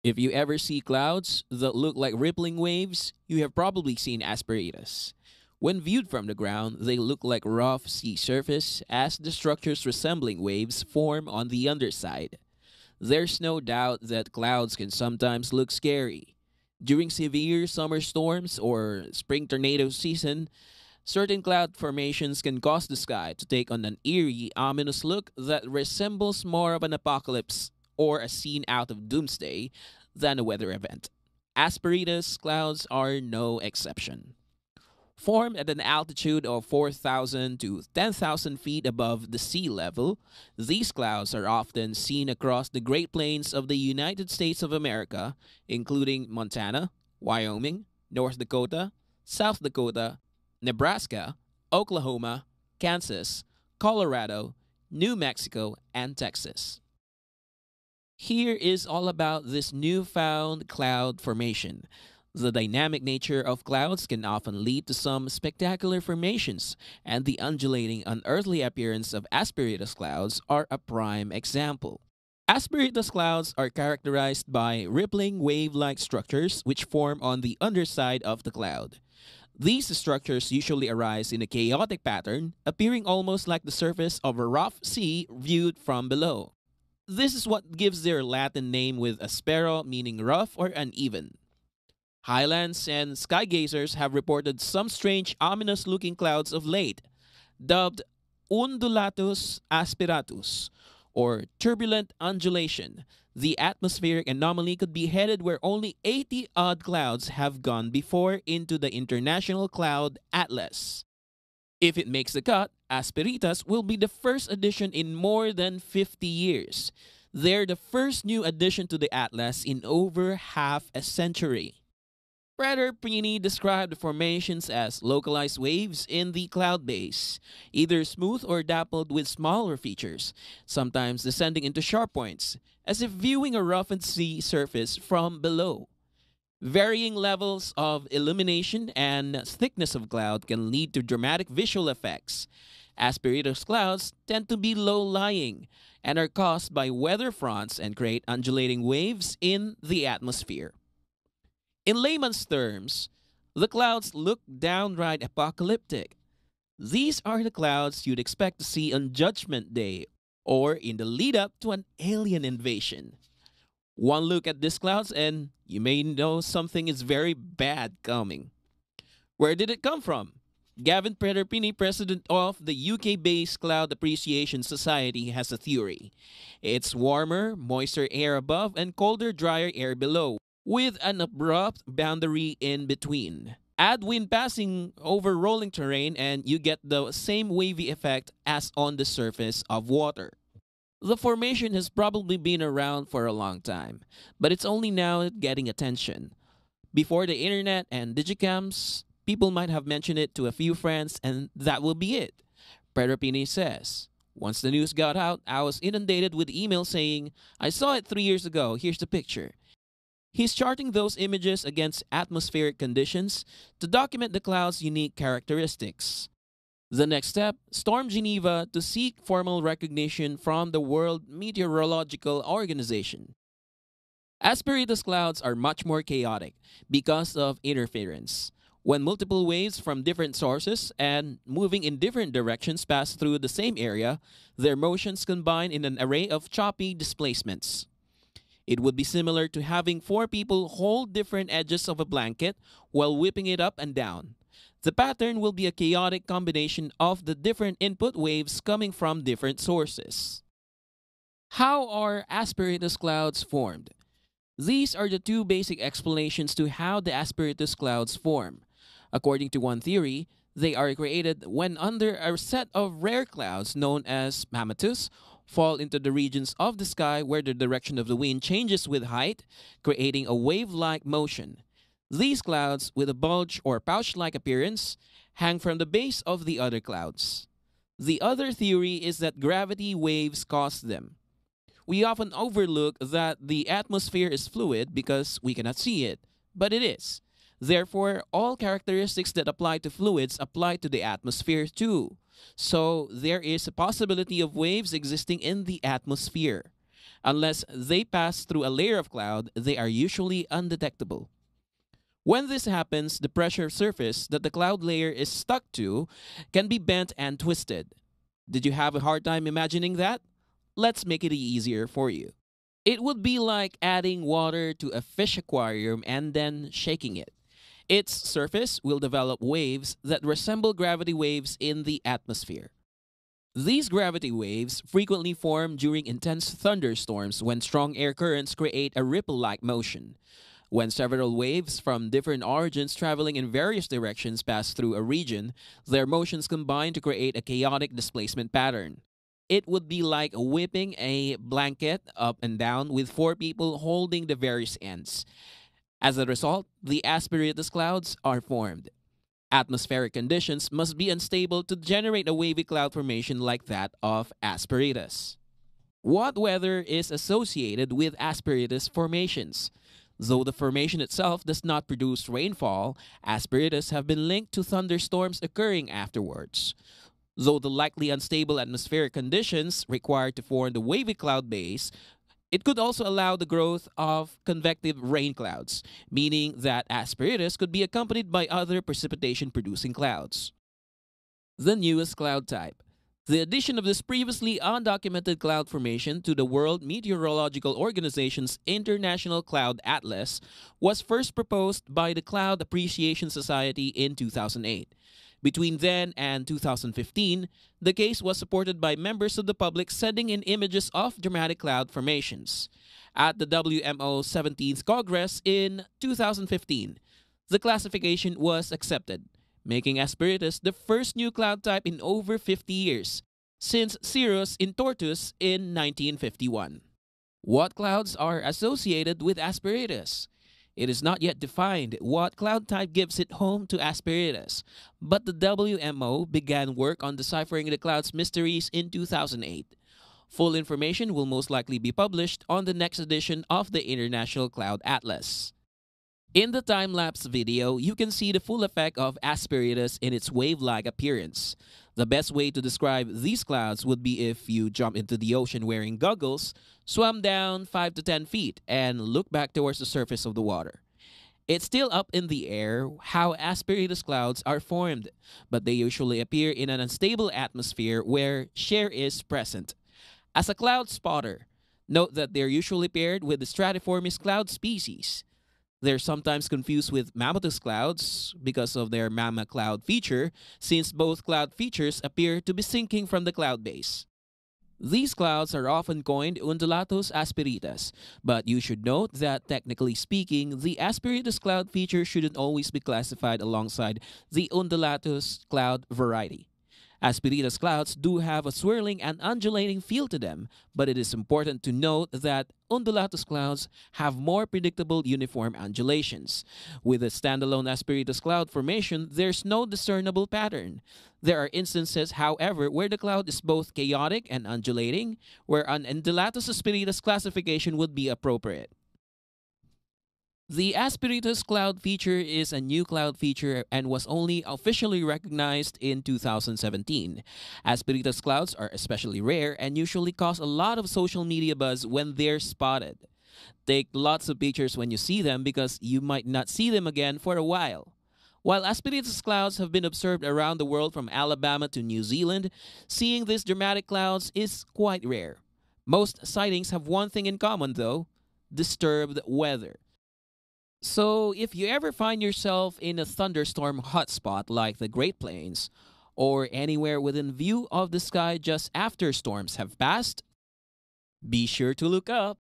If you ever see clouds that look like rippling waves, you have probably seen Asperitas. When viewed from the ground, they look like rough sea surface as the structures resembling waves form on the underside. There's no doubt that clouds can sometimes look scary. During severe summer storms or spring tornado season, certain cloud formations can cause the sky to take on an eerie, ominous look that resembles more of an apocalypse or a scene out of Doomsday than a weather event. Asperitas clouds are no exception. Formed at an altitude of 4,000 to 10,000 feet above the sea level, these clouds are often seen across the Great Plains of the United States of America, including Montana, Wyoming, North Dakota, South Dakota, Nebraska, Oklahoma, Kansas, Colorado, New Mexico, and Texas. Here is all about this newfound cloud formation. The dynamic nature of clouds can often lead to some spectacular formations, and the undulating, unearthly appearance of Asperitas clouds are a prime example. Asperitas clouds are characterized by rippling wave-like structures which form on the underside of the cloud. These structures usually arise in a chaotic pattern, appearing almost like the surface of a rough sea viewed from below. This is what gives their Latin name with aspero meaning rough or uneven. Highlands and skygazers have reported some strange, ominous-looking clouds of late, dubbed undulatus asperatus, or turbulent undulation. The atmospheric anomaly could be headed where only 80-odd clouds have gone before into the International Cloud Atlas. If it makes the cut, Asperitas will be the first addition in more than 50 years. They're the first new addition to the Atlas in over half a century. Prater Prini described the formations as localized waves in the cloud base, either smooth or dappled with smaller features, sometimes descending into sharp points, as if viewing a roughened sea surface from below. Varying levels of illumination and thickness of cloud can lead to dramatic visual effects. Asperitas clouds tend to be low-lying and are caused by weather fronts and create undulating waves in the atmosphere. In layman's terms, the clouds look downright apocalyptic. These are the clouds you'd expect to see on Judgment Day or in the lead up to an alien invasion. One look at these clouds and you may know something is very bad coming. Where did it come from? Gavin Prederpini, president of the UK-based Cloud Appreciation Society, has a theory. It's warmer, moister air above and colder, drier air below, with an abrupt boundary in between. Add wind passing over rolling terrain and you get the same wavy effect as on the surface of water. The formation has probably been around for a long time, but it's only now getting attention. Before the internet and digicams, people might have mentioned it to a few friends and that will be it. Prederpini says, once the news got out, I was inundated with emails saying, I saw it 3 years ago, here's the picture. He's charting those images against atmospheric conditions to document the cloud's unique characteristics. The next step, Storm Geneva to seek formal recognition from the World Meteorological Organization. Asperitas clouds are much more chaotic because of interference. When multiple waves from different sources and moving in different directions pass through the same area, their motions combine in an array of choppy displacements. It would be similar to having 4 people hold different edges of a blanket while whipping it up and down. The pattern will be a chaotic combination of the different input waves coming from different sources. How are Asperitas clouds formed? These are the 2 basic explanations to how the Asperitas clouds form. According to one theory, they are created when under a set of rare clouds known as mammatus fall into the regions of the sky where the direction of the wind changes with height, creating a wave-like motion. These clouds, with a bulge or pouch-like appearance, hang from the base of the other clouds. The other theory is that gravity waves cause them. We often overlook that the atmosphere is fluid because we cannot see it, but it is. Therefore, all characteristics that apply to fluids apply to the atmosphere too. So, there is a possibility of waves existing in the atmosphere. Unless they pass through a layer of cloud, they are usually undetectable. When this happens, the pressure surface that the cloud layer is stuck to can be bent and twisted. Did you have a hard time imagining that? Let's make it easier for you. It would be like adding water to a fish aquarium and then shaking it. Its surface will develop waves that resemble gravity waves in the atmosphere. These gravity waves frequently form during intense thunderstorms when strong air currents create a ripple like motion. When several waves from different origins traveling in various directions pass through a region, their motions combine to create a chaotic displacement pattern. It would be like whipping a blanket up and down with four people holding the various ends. As a result, the Asperitas clouds are formed. Atmospheric conditions must be unstable to generate a wavy cloud formation like that of Asperitas. What weather is associated with Asperitas formations? Though the formation itself does not produce rainfall, Asperitas have been linked to thunderstorms occurring afterwards. Though the likely unstable atmospheric conditions required to form the wavy cloud base, it could also allow the growth of convective rain clouds, meaning that Asperitas could be accompanied by other precipitation-producing clouds. The newest cloud type. The addition of this previously undocumented cloud formation to the World Meteorological Organization's International Cloud Atlas was first proposed by the Cloud Appreciation Society in 2008. Between then and 2015, the case was supported by members of the public sending in images of dramatic cloud formations. At the WMO 17th Congress in 2015, the classification was accepted, making Asperitas the first new cloud type in over 50 years, since Cirrus Intortus in 1951. What clouds are associated with Asperitas? It is not yet defined what cloud type gives it home to Asperitas, but the WMO began work on deciphering the cloud's mysteries in 2008. Full information will most likely be published on the next edition of the International Cloud Atlas. In the time-lapse video, you can see the full effect of Asperitas in its wave-like appearance. The best way to describe these clouds would be if you jump into the ocean wearing goggles, swam down 5 to 10 feet, and look back towards the surface of the water. It's still up in the air how Asperitas clouds are formed, but they usually appear in an unstable atmosphere where shear is present. As a cloud spotter, note that they're usually paired with the stratiformis cloud species. They're sometimes confused with mammatus clouds because of their mamma cloud feature, since both cloud features appear to be sinking from the cloud base. These clouds are often coined undulatus asperitas, but you should note that technically speaking, the asperitas cloud feature shouldn't always be classified alongside the undulatus cloud variety. Asperitas clouds do have a swirling and undulating feel to them, but it is important to note that undulatus clouds have more predictable uniform undulations. With a standalone Asperitas cloud formation, there's no discernible pattern. There are instances, however, where the cloud is both chaotic and undulating, where an undulatus asperitas classification would be appropriate. The Asperitas cloud feature is a new cloud feature and was only officially recognized in 2017. Asperitas clouds are especially rare and usually cause a lot of social media buzz when they're spotted. Take lots of pictures when you see them because you might not see them again for a while. While Asperitas clouds have been observed around the world from Alabama to New Zealand, seeing these dramatic clouds is quite rare. Most sightings have one thing in common though: disturbed weather. So, if you ever find yourself in a thunderstorm hotspot like the Great Plains, or anywhere within view of the sky just after storms have passed, be sure to look up.